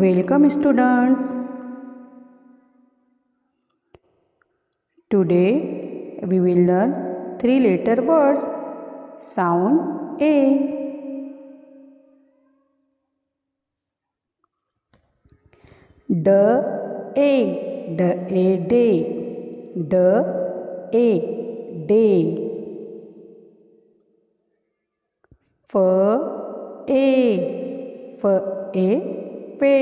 Welcome students. Today we will learn three letter words. Sound A. D A D A day. D A day. F A F A fe.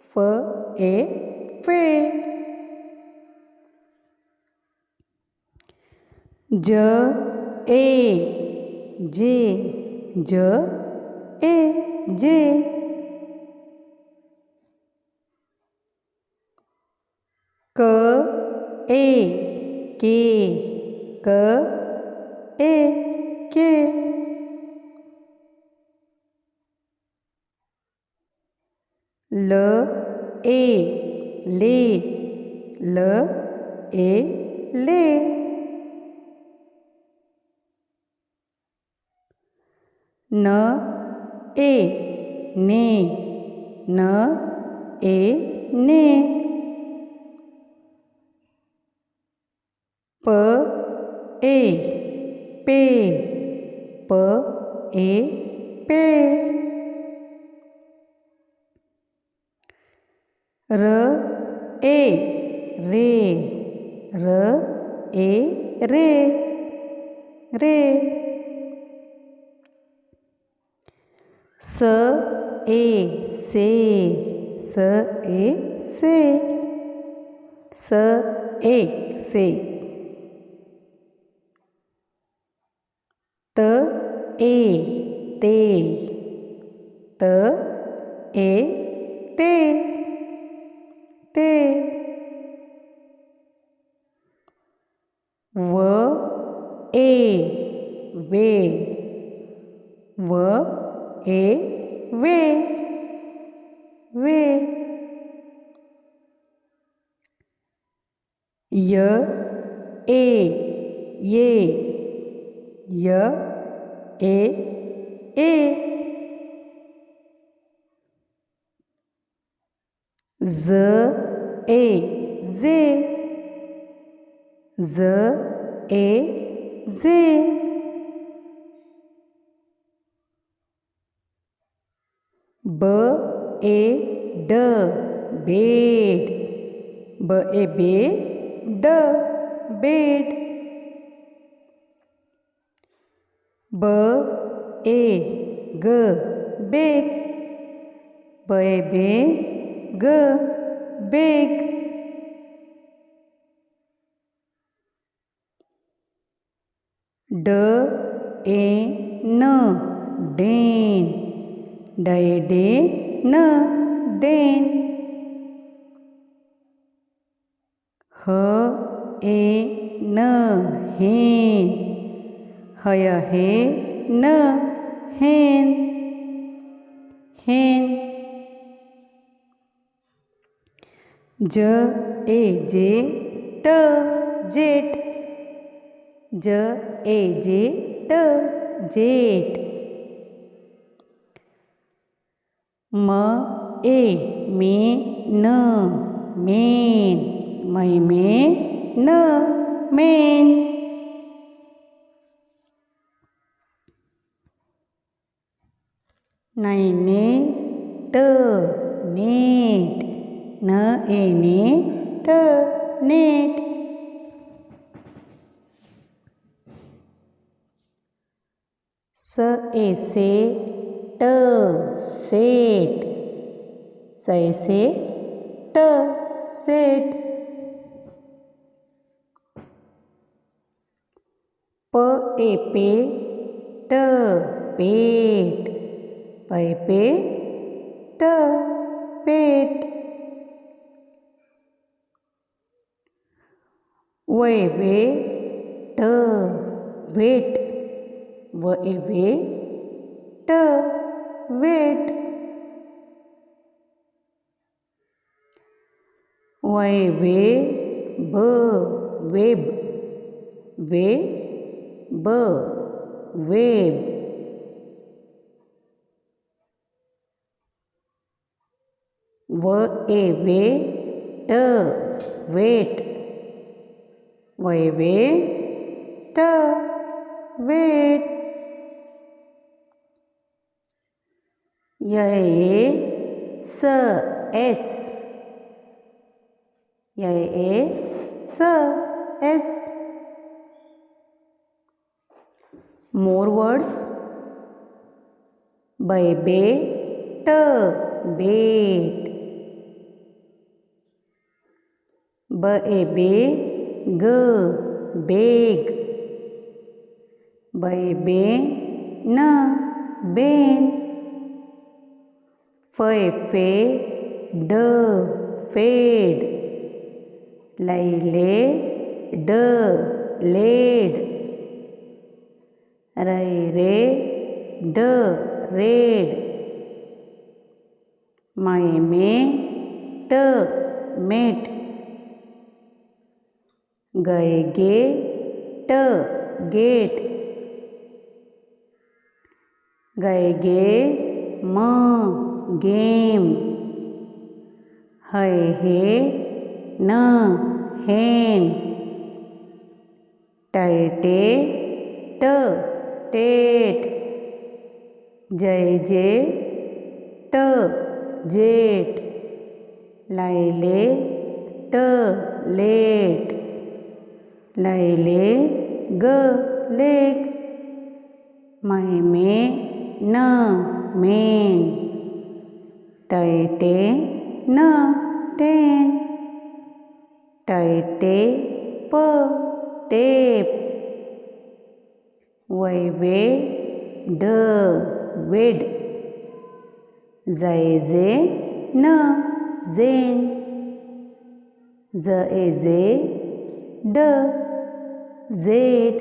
F A fe. J A J J A J. K A K K A K. L A ले L A ले. न ए ने न ए ने. प ए पे प ए पे. र ए रे र ए रे रे. स ए से स ए से स ए से. त ए ते त ए ते ते. व ए वे व ए वे वे. य ए ये य ए ए. ज ए जे ज ए जे. ब ए ड बेड ब ए बे ड बेड. ब ए ग बेग ब ए बे ग बेग. ड ए न डेन ड ए डे न डेन. ह ए न हेन हय हे न हेन हेन. ज ए जे ट जेट ज ए जे ट जेट. म ए मे न मेन मै मे न मेन. नै ने ट नेट न ए ने ट नेट. स ए से ट सेट स ए से ट सेट. प ए पे ट पेट प ए पे ट पेट. व ए वे ट वेट व ए वे ट वेट. व ए वे ब वेब वे ब वेब. व ए वे ट वेट वै वे ट वेट य ए स एस य ए स एस more words by bे ट बेट ब ए बे ग बेग ब ए बे न बेन फ ए फे ड फेड लै ले ड लेड रै रे ड रेड मै मे ट मेट गए गे ट गेट गए गे म गेम है हे न हेन टै टे ट टेट जय जे ट जेट लै ले ट लेट लै ले ग लेग मै मे न मेन टै टे न टेन टै टे प टेप वै वे ड वेड ज़ै जे न ज़ेन ज ए जे ड जेड